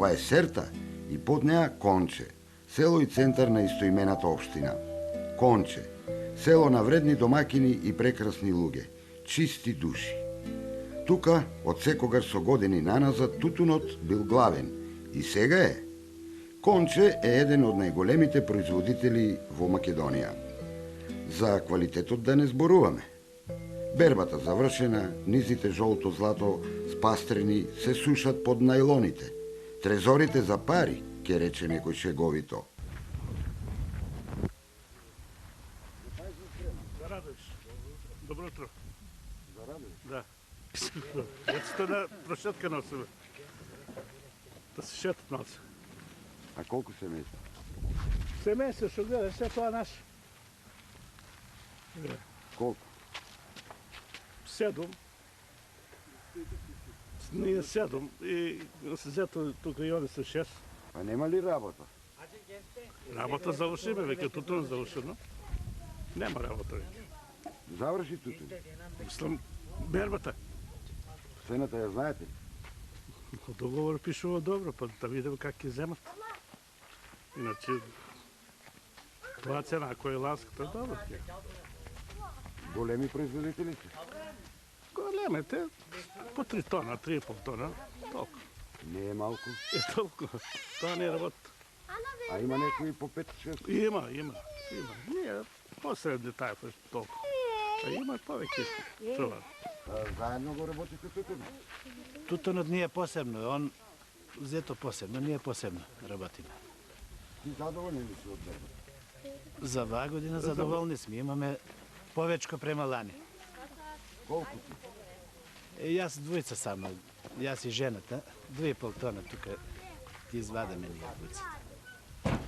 Ова е Серта и под неа Конче, село и центар на истоимената општина. Конче, село на вредни домакини и прекрасни луѓе, чисти души. Тука, од секогаш со години наназад, тутунот бил главен и сега е. Конче е еден од најголемите производители во Македонија. За квалитетот да не зборуваме. Бербата завршена, низите жолто-злато спастрени се сушат под најлоните. Трезорите за пари, ке рече некој шеговито. Добро утро. Да. Децата на прошетка носиме. Да се шетат носи. А колку семејства? Семејство што гледа, се тоа наше. Колку? 7. Ние 7 и се зето тука и оне се 6. А нема ли работа? Работа завршиме, веќе тутун завршено. Нема работа веќе. Заврши тутун. Мислам, бербата. Цената ја знаете ли? Договор пишува добро, па да видиме как ќе земат. Иначе, тоа цена, ако е ланската, добро ќе. Големи производители се? Големите, по 3 тона, 3,5 тона, толку. Не е малку. Е толку, тоа не работи. А има некои по 5-6? Има. Ние посредни тај толку. А има повеќе чувар. Заедно го работите тутун? Тутунот ние посебно, он взето посебно, ние посебно работиме. Ти задоволни ли си од бербата? За оваа година задоволни сме, имаме повечко према лани. Колку ти? Јас двојца само, јас и жената, 2,5 тона тука ти извадаме ние двојцата.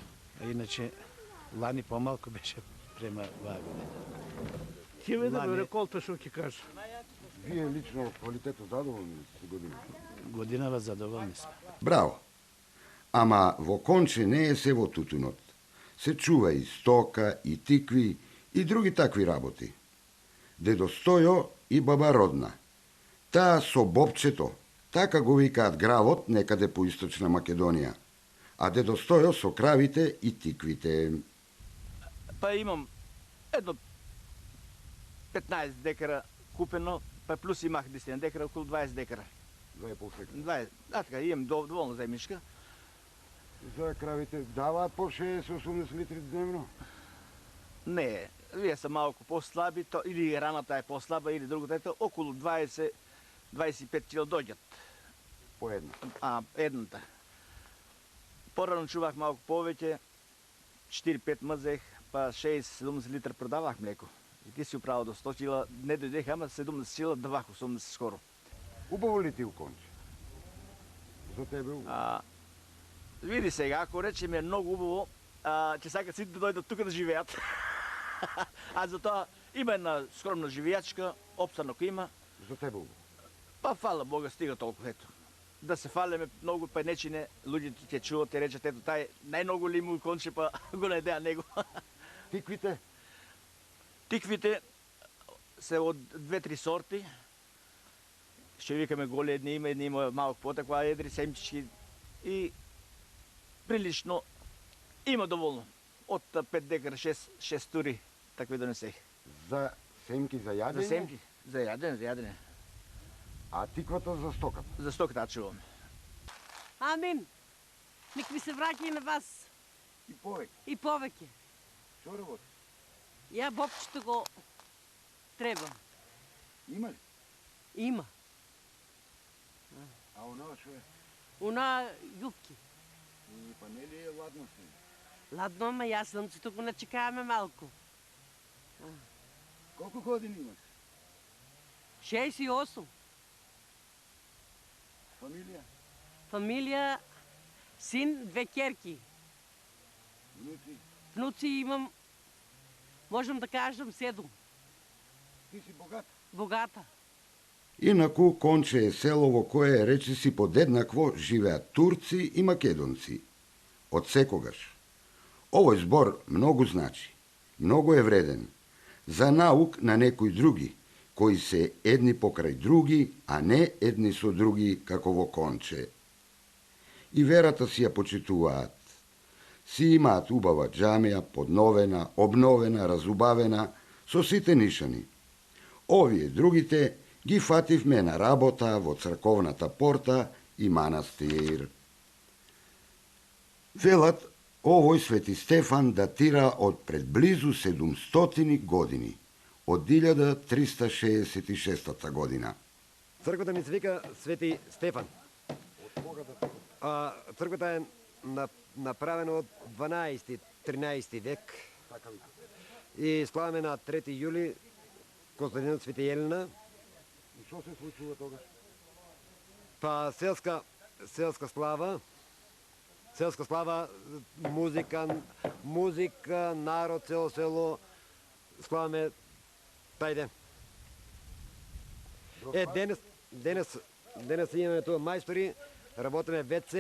А иначе лани помалку беше према оваа година. Ќе видиме реколта што ќе каже. Вие лично од квалитетот задоволни ли си година? Годинава задоволни сме. Браво! Ама во Конче не е се во тутунот. Се чува и стока, и тикви, и други такви работи. Дедо Стојо и баба Родна. Таа со бобчето, така го викаат гравот некаде по источна Македонија. А дедо Стојо со кравите и тиквите. Па имам едно 15 декара купено, па плюс имах 10 декара, околу 20 декара. 2,5 хектара. 20, така, имам доволно земјишка. За кравите даваат по 60-80 литри дневно? Не, вие са малку послаби, или раната е послаба, или другото ето, околу 20-25 кила доѓат. По една. Едната. Порано чувах малку повеќе, 4-5 мазех, па 6-70 литра продавах млеко. И ти си управо до 100 кила, не дојдеха, ама 70 кила давах, 80 скоро. Убаво ли ти у Конче? За тебе убаво? Види сега, ако речеме е многу убаво, ќе сакат сите да дојдат тука да живеат. А затоа има една скромна живејачка, опстанок има. За тебе убаво? Па фала Бога стига толку, ето. Да се фалеме многу, па нечине, луѓето ќе чуват и речат, ето тај најмногу ли му Конче, па го најдеа него. Тиквите? Тиквите се од 2-3 сорти. Ще викаме голи, едни има малку потаква, едри семчички и прилично има доволно. Од 5 декара 6 тури такви донесех. За семки за јадење? За семки, за јадење. А тиквата за стоката? За стоката чувам. Амин. Ник ми се враќа и на вас. И повеќе? И повеќе. Што работи? Ја бобчето го требам. Има ли? Има. А онаа што е? Она јупки. Па не ли е ладно си? Ладно, ама јас слънцето го начекаваме малку. Колку години имаш? 68. Фамилија? Фамилија, син, 2 ќерки. Внуци? Внуци имам, можам да кажам, 7. Ти си богат? Богата. Инаку Конче е село во кое речиси подеднакво живеат турци и македонци. Од секогаш. Овој збор многу значи. Многу е вреден. За наук на некои други, кои се едни покрај други, а не едни со други, како во Конче. и верата си ја почитуваат. Си имаат убава џамија, подновена, обновена, разубавена, со сите нишани. Овие другите ги фативме на работа во црковната порта и манастир. Велат, овој Свети Стефан датира од пред близу 700 години, од 1366 година. Црквата ми се вика Свети Стефан. Црквата е направена од 12-13 век. И славаме на 3 јули Константинот Свети Елена. И што се случува тогаш? Па селска слава, музика, народ, цело село, славаме тај ден. Денес имаме тоа мајстори, работиме ВЦ,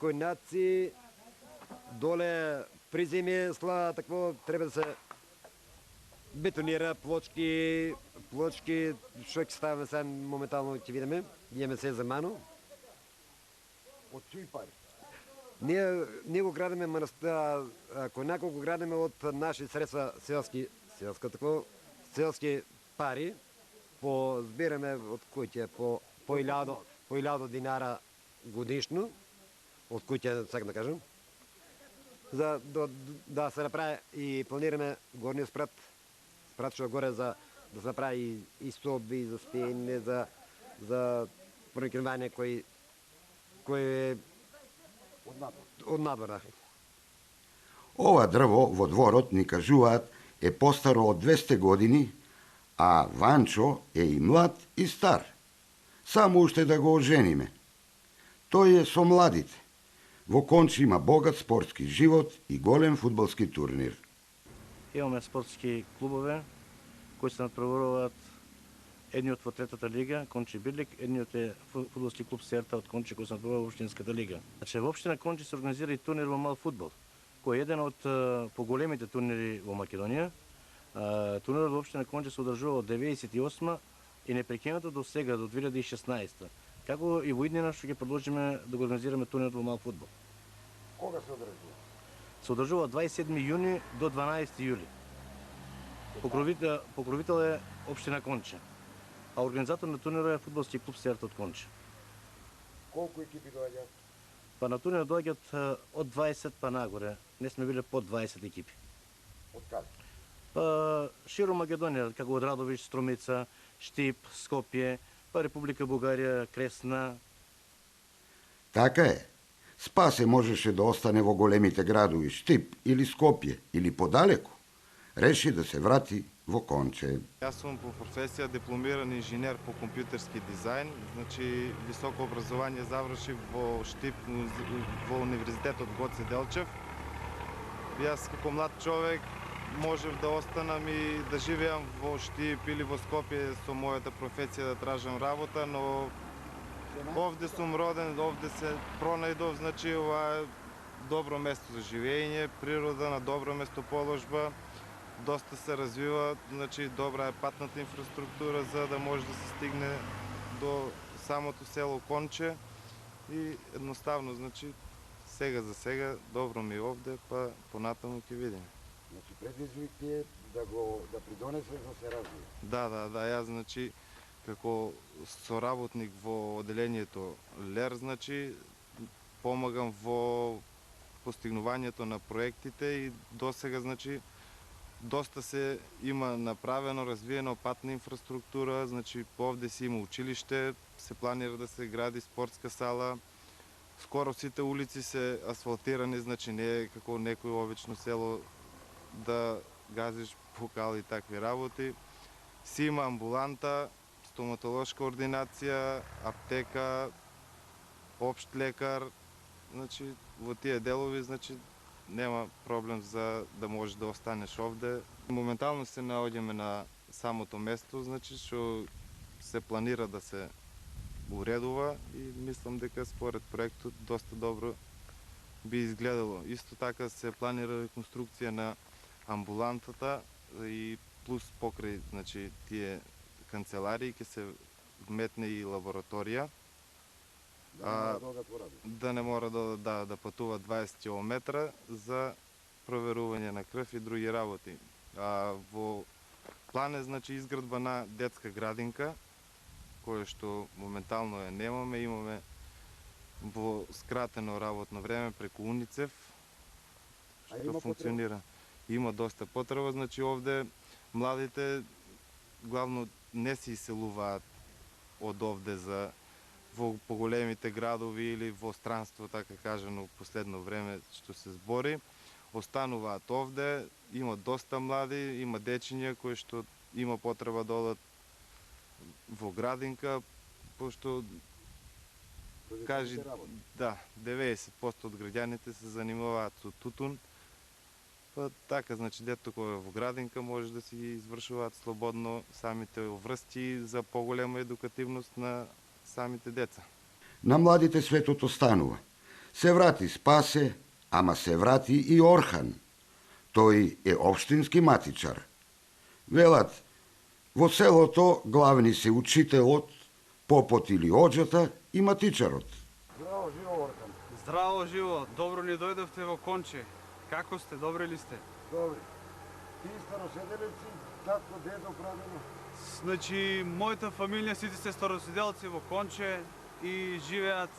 којнаци, доле приземи, слава, такво, треба да се бетонира, плочки, што ќе ставаме сега моментално ќе видиме, имаме се замано. Од чии пари? Ние го градиме којнако го градиме од наши средства селски пари, збираме од кој ќе по 1000 динара годишно, од кој ќе сакам да кажам, за да се направи и планираме горниот спрат што горе за да се направи и соби, за спиење, за проникнување кој е од надвор, да. Ова дрво во дворот, ни кажуваат, е постаро од 200 години, а Ванчо е и млад и стар. Само уште да го ожениме. Тој е со младите. Во Кончи има богат спортски живот и голем фудбалски турнир. Имаме спортски клубове кои се надпреваруваат. Едниот во третата лига, Кончи Бирлик, едниот е фудбалски клуб Серта од Кончи кој се надпреварува во општинската лига. Значи во општина Кончи се организира и турнир во мал фудбал, кој е еден од поголемите турнири во Македонија. Турнирот во општина Кончи се одржува од 98 и непрекинато до сега, до 2016. Како и во иднина што ќе продолжиме да го организираме турнирот во мал фудбал. Кога се одржува? Се одржува од 27 јуни до 12 јули. Покровител е општина Кончи, а организатор на турнирот е фудбалски клуб Серта од Кончи. Колку екипи доаѓаат? Па на турнирот доаѓаат од 20 па нагоре. Не сме биле под 20 екипи. Од каде? Па широ Македонија, како од Радовиш, Струмица, Штип, Скопје, па Република Бугарија, Кресна. Така е. Спасе можеше да остане во големите градови Штип или Скопје или подалеку. Реши да се врати во Конче. Јас сум по професија дипломиран инженер по компјутерски дизајн, значи високо образование завршив во Штип, во Универзитетот Гоце Делчев. Јас како млад човек можев да останам и да живеам во Штип или во Скопје со мојата професија да тражам работа, но овде сум роден, овде се пронајдов, значи ова е добро место за живење, природа на добро местоположба, доста се развива, значи добра е патната инфраструктура за да може да се стигне до самото село Конче и едноставно, значи сега за сега добро ми е овде, па понатаму ќе видиме. Значи предизвик ти е да придонесеш да се развие. Да, јас значи како соработник во одделението ЛЕР, значи помагам во постигнувањето на проектите и досега значи доста се има направено, развиено патна инфраструктура, значи овде си има училиште, се планира да се гради спортска сала. Скоро сите улици се асфалтирани, значи не е како некој обично село да газиш букал и такви работи. Си има амбуланта, стоматолошка ординација, аптека, општ лекар, значи во тие делови значи нема проблем за да можеш да останеш овде. Моментално се наоѓаме на самото место, значи што се планира да се уредува и мислам дека според проектот доста добро би изгледало. Исто така се планира реконструкција на амбулантата и плюс покрај значи тие канцеларии ќе се вметне и лабораторија. да не мора да патува 20 км за проверување на крв и други работи. Во план е значи изградба на детска градинка, која што моментално ја немаме, имаме во скратено работно време преку УНИЦЕФ, што функционира. Има доста потреба, значи овде младите главно не се иселуваат од овде во поголемите градови или во странство, така кажано, последно време што се збори. Остануваат овде, има доста млади, има дечиња кои што има потреба да одат во градинка, пошто кажи, да, 90% од граѓаните се занимаваат со тутун. Па така, значи, дето кој е во градинка може да си извршуваат слободно самите врсти за поголема едукативност на самите деца. На младите светот останува. Се врати Спасе, ама се врати и Орхан. Тој е општински матичар. Велат, во селото главни се учителот, попот или оџата и матичарот. Здраво, живо, Орхан. Здраво, живо. Добро ни дојдовте во Конче. Како сте? Добри ли сте? Добри. Ти староседелеци, татко, дедо, прадедо? Значи, мојата фамилија сите се староседелци во Конче и живеат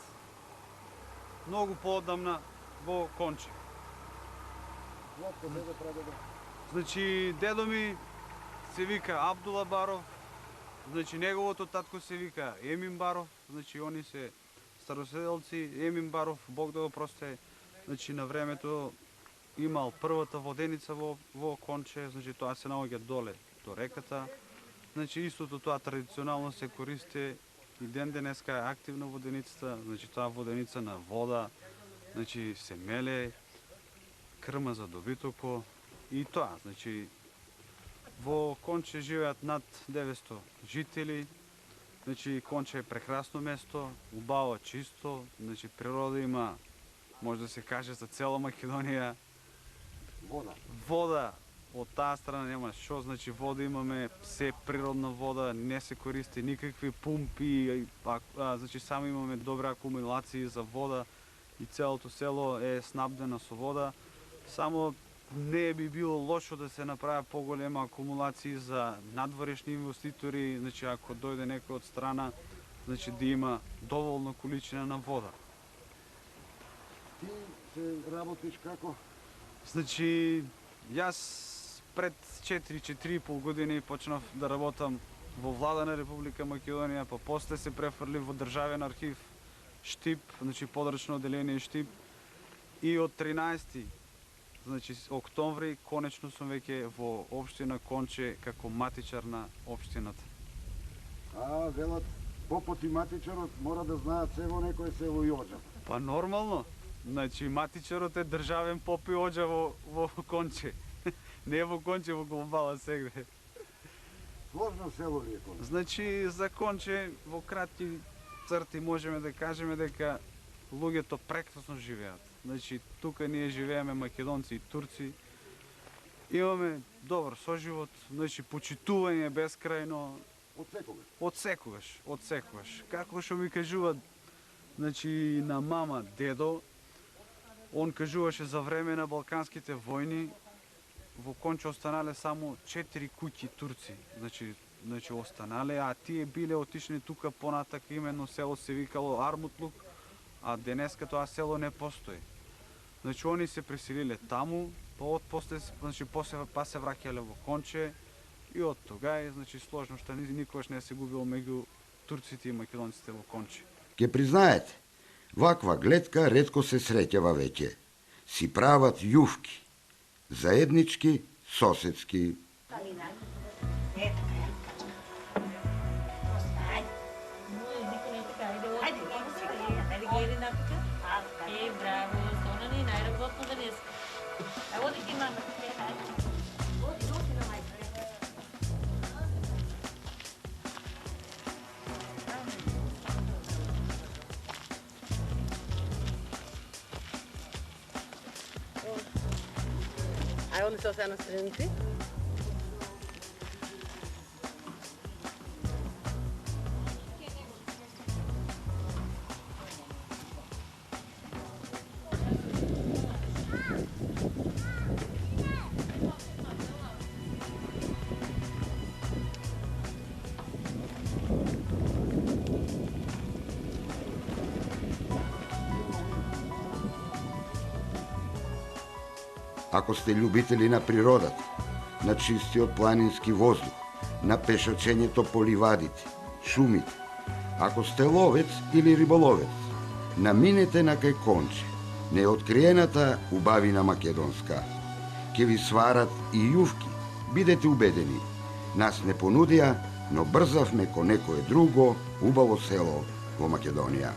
многу поодамна во Конче. Татко, дедо, прадедо? Значи, дедо ми се вика Абдула Баров, значи неговото татко се вика Емин Баров, значи они се староседелци. Емин Баров, Бог да го прости, значи на времето имал првата воденица во Конче, значи тоа се наоѓа доле до реката. Значи истото тоа традиционално се користи и ден денеска е активна воденицата, значи тоа воденица на вода, значи се меле, крма за добитоко и тоа, значи во Конче живеат над 900 жители. Значи Конче е прекрасно место, убаво, чисто, значи природа има, може да се каже за цела Македонија. Вода од таа страна нема што, значи вода имаме, се природна вода, не се користи никакви пумпи, значи само имаме добри акумулации за вода и целото село е снабдено со вода. Само не би било лошо да се направи поголема акумулации за надворешни инвеститори, значи ако дојде некој од страна, значи да има доволно количина на вода. Ти се работиш како? Значи, јас пред 4,5 години почнав да работам во влада на Република Македонија, па после се префрлив во Државен архив Штип, значи подрачно оделение Штип, и од 13 значи октомври конечно сум веќе во општина Конче како матичар на општината. Велат, попот и матичарот мора да знаат се во некој село и оџа. Па нормално. Значи матичарот е државен поп и оџа во Конче. Не е во Конче, во глобала сегде. Сложно село ли е Конче? Значи за Конче во кратки црти можеме да кажеме дека луѓето прекрасно живеат. Значи тука ние живееме македонци и турци. Имаме добар соживот, значи почитување бескрајно. Од секогаш. Како што ми кажуваат, значи на мама, дедо, он кажуваше за време на балканските војни, во Конче останале само 4 куќи турци. Значи останале, а тие биле отишни тука понатак, именно село се викало Армутлук, а денеска тоа село не постои. Значи они се преселиле таму, после се враќале во Конче и од тогај, значи сложно што никогаш не се губило меѓу турците и македонците во Конче. Ке признаете, ваква гледка ретко се среќава веќе. Си прават јувки, заеднички, соседски. Ај, они се осена страници. Ако сте љубители на природата, на чистиот планински воздух, на пешачењето по ливадите, шумите, ако сте ловец или риболовец, наминете на кај Конче, неоткриената убавина македонска. Ке ви сварат и јувки, бидете убедени. Нас не понудија, но брзавме ко некое друго убаво село во Македонија.